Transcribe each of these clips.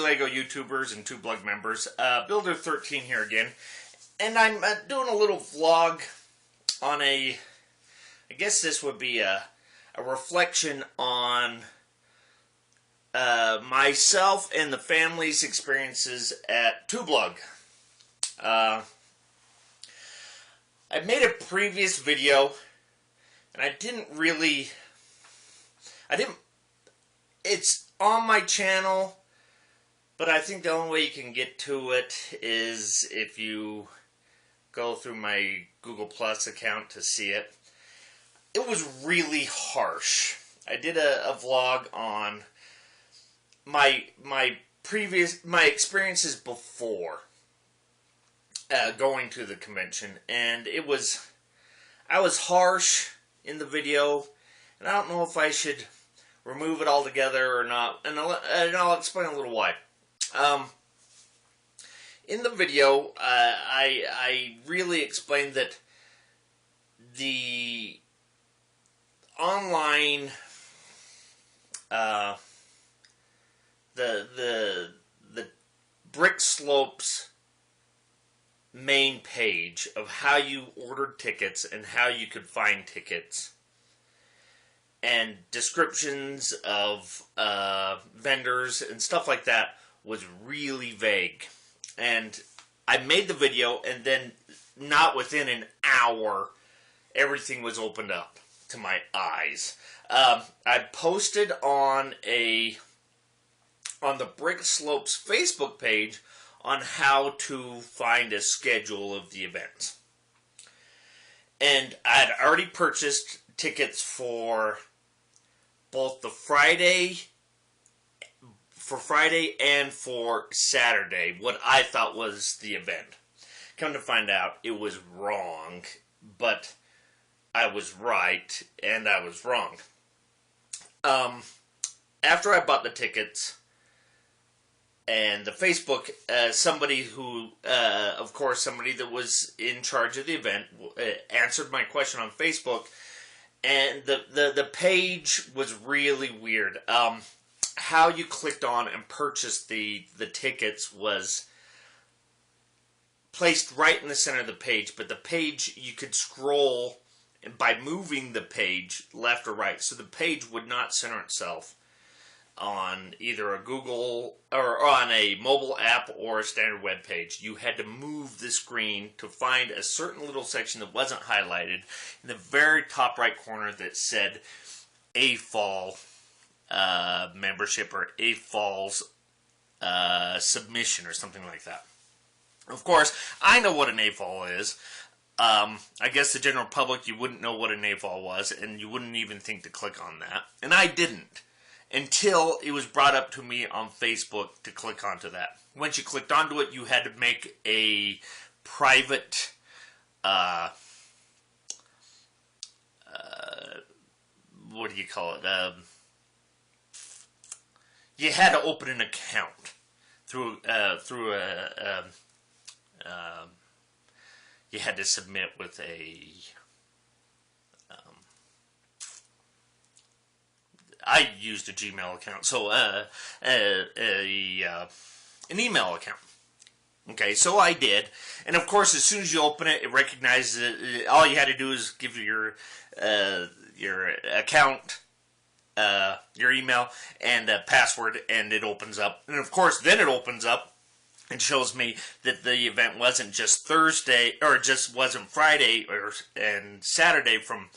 LEGO YouTubers and 2 blog members. Builder13 here again. And I'm doing a little vlog on I guess this would be a reflection on myself and the family's experiences at 2 blog. I made a previous video, and it's on my channel, but I think the only way you can get to it is if you go through my Google Plus account to see it. It was really harsh. I did a vlog on my experiences before going to the convention, and I was harsh in the video, and I don't know if I should remove it altogether or not, and I'll explain a little why. In the video, I really explained that the online, the Brickslopes main page of how you ordered tickets and how you could find tickets, and descriptions of vendors and stuff like that was really vague. And I made the video, and then not within an hour, everything was opened up to my eyes. I posted on the Brickslopes Facebook page on how to find a schedule of the events. And I'd already purchased tickets for both the Friday and for Saturday, what I thought was the event. Come to find out, it was wrong, but I was right, and I was wrong. After I bought the tickets, and the Facebook, somebody that was in charge of the event answered my question on Facebook, and the page was really weird. How you clicked on and purchased the tickets was placed right in the center of the page, but the page, you could scroll by moving the page left or right, so the page would not center itself on either a Google or on a mobile app or a standard web page. You had to move the screen to find a certain little section that wasn't highlighted in the very top right corner that said AFOL membership or AFOL's submission or something like that. Of course, I know what an AFOL is. I guess the general public, you wouldn't know what an AFOL was, and you wouldn't even think to click on that. And I didn't, until it was brought up to me on Facebook to click onto that. Once you clicked onto it, you had to make a private, what do you call it? You had to open an account through you had to submit with I used a Gmail account, so an email account. Okay, so I did, and of course, as soon as you open it, it recognizes it. All you had to do is give your account, your email, and password, and it opens up. And of course, then it opens up and shows me that the event wasn't just Thursday, or just wasn't Friday and Saturday from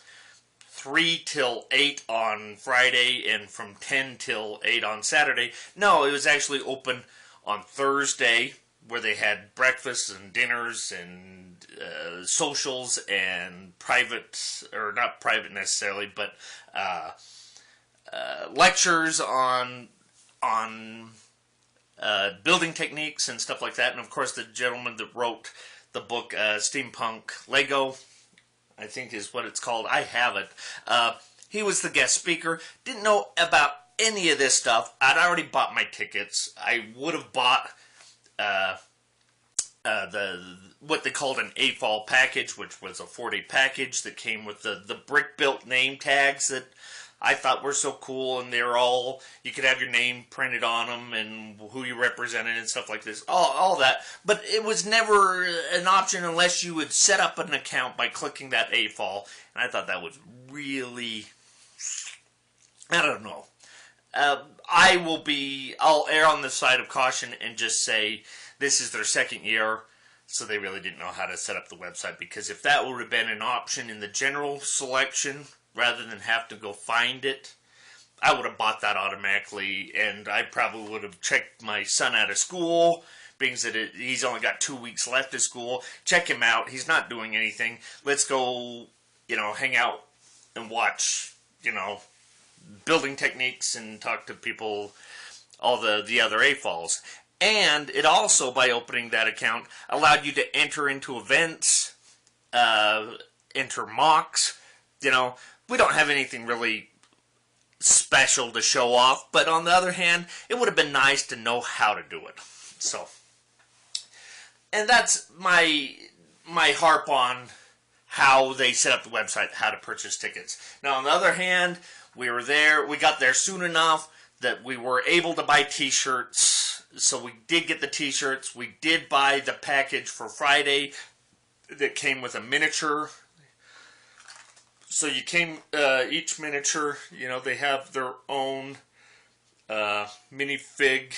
3 till 8 on Friday and from 10 till 8 on Saturday. No, it was actually open on Thursday, where they had breakfasts and dinners and socials and private, or not private necessarily, but lectures on building techniques and stuff like that. And of course, the gentleman that wrote the book Steampunk Lego, I think is what it's called. I have it. He was the guest speaker. Didn't know about any of this stuff. I'd already bought my tickets. I would have bought what they called an AFOL package, which was a 4-day package that came with the brick built name tags that I thought were so cool, and they're all, you could have your name printed on them and who you represented and stuff like this, all that. But it was never an option unless you would set up an account by clicking that AFOL, and I thought that was really, I don't know. I'll err on the side of caution and just say this is their second year, so they really didn't know how to set up the website, because if that would have been an option in the general selection, rather than have to go find it, I would have bought that automatically, and I probably would have checked my son out of school, being that he's only got 2 weeks left of school. Check him out. He's not doing anything. Let's go, hang out and watch, building techniques and talk to people, all the other AFOLs. And it also, by opening that account, allowed you to enter into events, enter mocks. We don't have anything really special to show off, but on the other hand, it would have been nice to know how to do it. So, and that's my harp on how they set up the website, how to purchase tickets. Now, on the other hand, we got there soon enough that we were able to buy t-shirts, so we did get the t-shirts. We did buy the package for Friday that came with a miniature. So each miniature, they have their own minifig.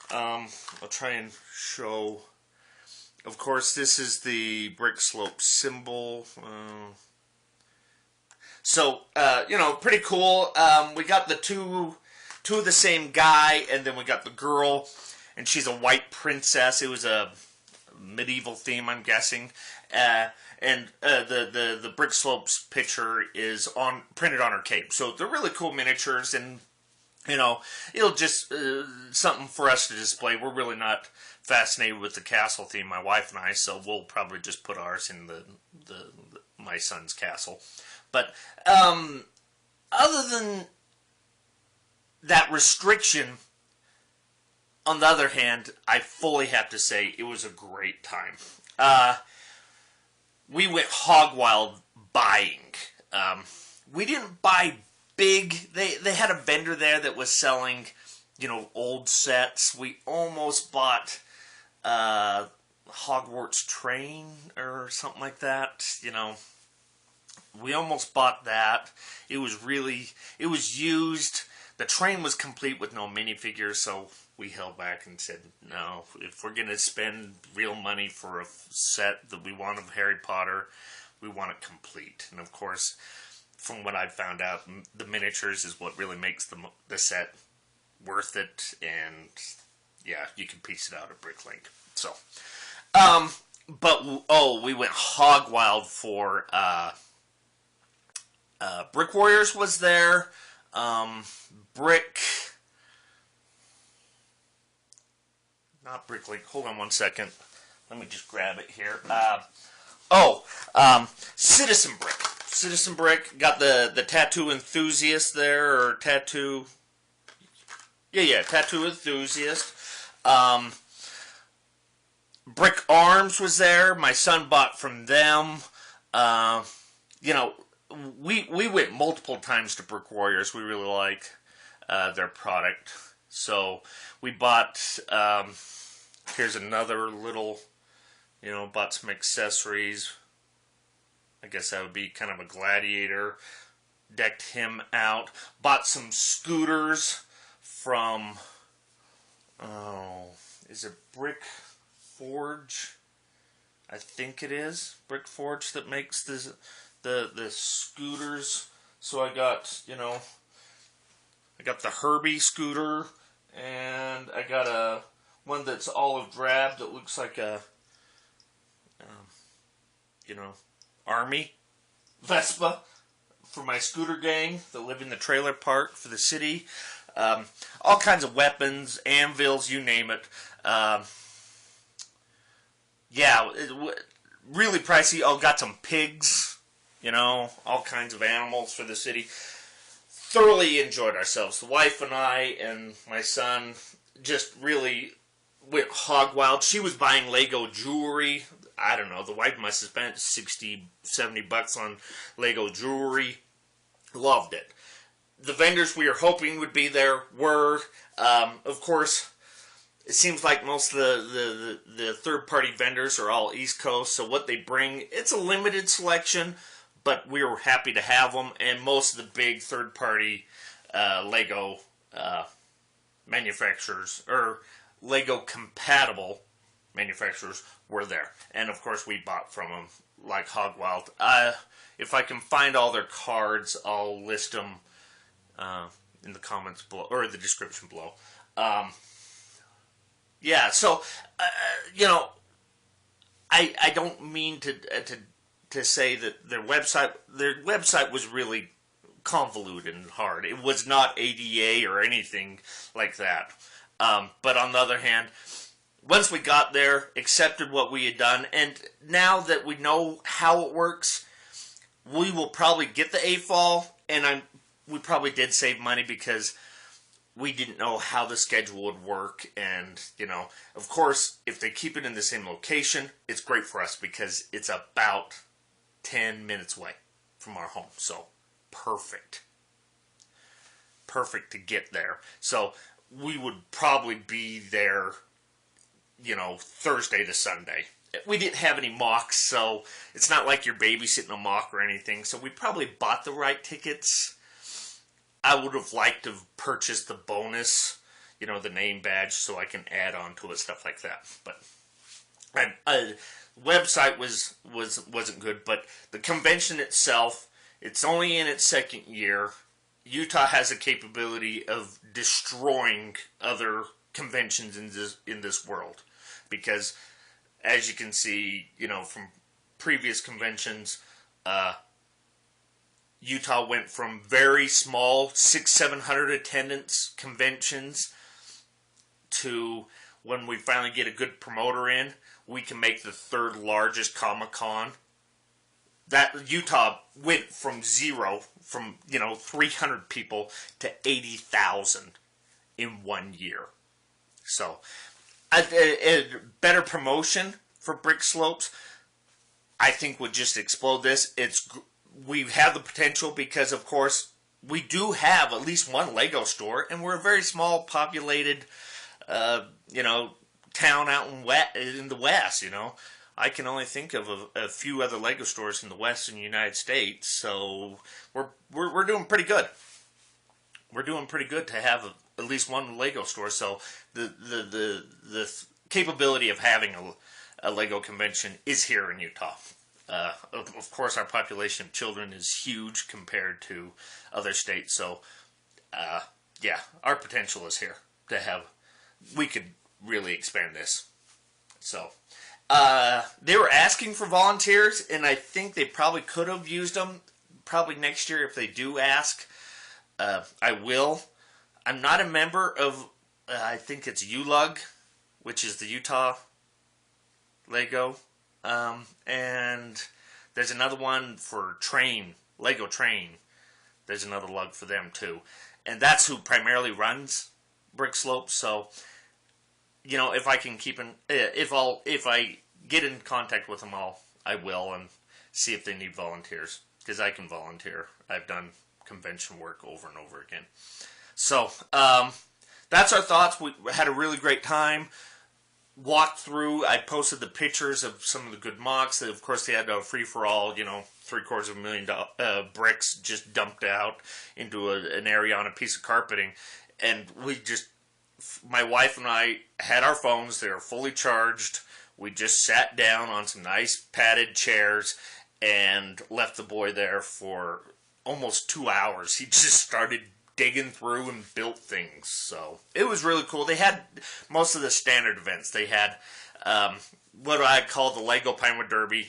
I'll try and show. Of course, this is the Brickslopes symbol. So, pretty cool. We got the two of the same guy, and then we got the girl, and she's a white princess. It was a medieval theme, I'm guessing. And the Brickslopes picture is printed on her cape. So they're really cool miniatures, and it'll just something for us to display. We're really not fascinated with the castle theme, my wife and I, so we'll probably just put ours in my son's castle. But other than that restriction, on the other hand, I fully have to say it was a great time. We went hog wild buying. We didn't buy big. They had a vendor there that was selling, old sets. We almost bought Hogwarts Train or something like that. We almost bought that. It was used. The train was complete with no minifigures, so we held back and said, no, if we're going to spend real money for a set that we want of Harry Potter, we want it complete. And of course, from what I've found out, the miniatures is what really makes the set worth it. And yeah, you can piece it out at Bricklink. So, we went hog wild for Brick Warriors was there. Not Bricklink. Hold on one second. Let me just grab it here. Citizen Brick. Citizen Brick. Got the tattoo enthusiast there, or tattoo. Yeah, tattoo enthusiast. Brick Arms was there. My son bought from them. We went multiple times to Brick Warriors. We really like their product. So we bought, here's another little, bought some accessories. I guess that would be kind of a gladiator. Decked him out. Bought some scooters from, is it Brick Forge? I think it is Brick Forge that makes the scooters. So I got, I got the Herbie scooter, and I got one that's olive drab that looks like a, army Vespa for my scooter gang that live in the trailer park for the city. All kinds of weapons, anvils, you name it. Really pricey. Oh, got some pigs, all kinds of animals for the city. Thoroughly enjoyed ourselves. The wife and I and my son just really went hog wild. She was buying Lego jewelry. I don't know. The wife must have spent 60, 70 bucks on Lego jewelry. Loved it. The vendors we were hoping would be there were. Of course, it seems like most of the third-party vendors are all East Coast, so what they bring, it's a limited selection, but we were happy to have them, and most of the big third-party Lego manufacturers, or Lego-compatible manufacturers, were there. And, of course, we bought from them like hog wild. If I can find all their cards, I'll list them in the comments below, or the description below. Yeah, so, I don't mean to say that their website was really convoluted and hard. It was not ADA or anything like that. But on the other hand, once we got there, accepted what we had done, and now that we know how it works, we will probably get the AFOL, and we probably did save money because we didn't know how the schedule would work, and, of course, if they keep it in the same location, it's great for us because it's about 10 minutes away from our home, so perfect. Perfect to get there. So we would probably be there, Thursday to Sunday. We didn't have any mocks, so it's not like you're babysitting a mock or anything, so we probably bought the right tickets. I would have liked to have purchased the bonus, the name badge, so I can add on to it, stuff like that. But website wasn't good, but the convention itself, it's only in its second year. Utah has a capability of destroying other conventions in this world, because as you can see, from previous conventions, Utah went from very small 600-700 attendance conventions to, when we finally get a good promoter in, we can make the third largest Comic-Con. That Utah went from 300 people to 80,000 in 1 year. So, a better promotion for Brickslopes, I think, would just explode this. We have the potential because, of course, we do have at least one Lego store, and we're a very small populated, town out in the West, I can only think of a few other Lego stores in the Western United States, so we're doing pretty good. We're doing pretty good to have at least one Lego store, so the capability of having a Lego convention is here in Utah. Of course, our population of children is huge compared to other states, so yeah, our potential is here to have. We could really expand this. So they were asking for volunteers, and I think they probably could have used them. Probably next year, if they do ask, I will. I'm not a member of. I think it's ULUG, which is the Utah Lego. And there's another one for Lego Train. There's another lug for them too. And that's who primarily runs Brickslopes. So, if I can if I get in contact with them I will, and see if they need volunteers. Because I can volunteer. I've done convention work over and over again. So, that's our thoughts. We had a really great time. Walked through, I posted the pictures of some of the good mocks. Of course, they had a free-for-all, $750,000 bricks just dumped out into an area on a piece of carpeting. And my wife and I had our phones. They were fully charged. We just sat down on some nice padded chairs and left the boy there for almost 2 hours. He just started digging through and built things. So it was really cool. They had most of the standard events. They had what I call the Lego Pinewood Derby,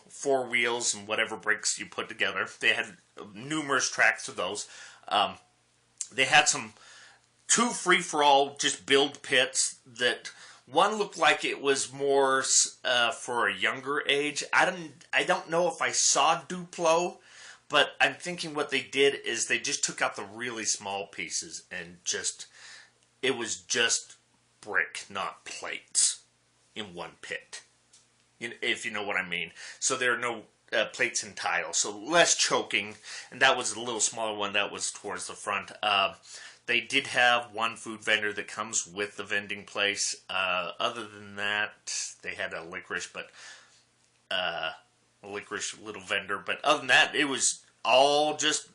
4 wheels and whatever bricks you put together. They had numerous tracks of those. They had 2 free-for-all just build pits that one looked like it was more for a younger age. I don't know if I saw Duplo, but I'm thinking what they did is they just took out the really small pieces and it was just brick, not plates, in one pit. If you know what I mean. So there are no plates and tiles, so less choking. And that was a little smaller one that was towards the front. They did have one food vendor that comes with the vending place. Other than that, they had a licorice little vendor. But other than that, it was all just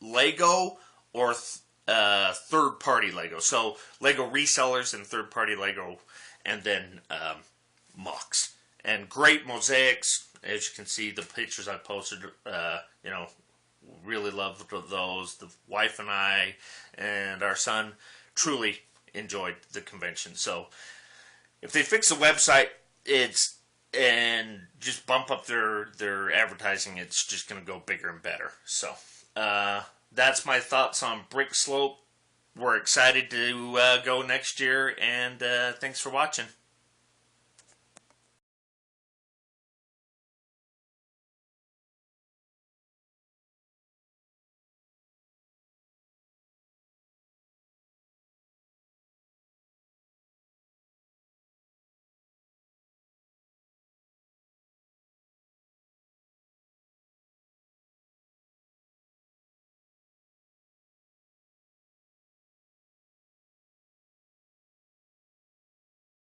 Lego or third-party Lego. So Lego resellers and third-party Lego, and then MOCs. And great mosaics, as you can see, the pictures I posted, really loved those. The wife and I and our son truly enjoyed the convention. So if they fix the website, and just bump up their advertising, it's just going to go bigger and better. So that's my thoughts on Brickslope. We're excited to go next year, and thanks for watching.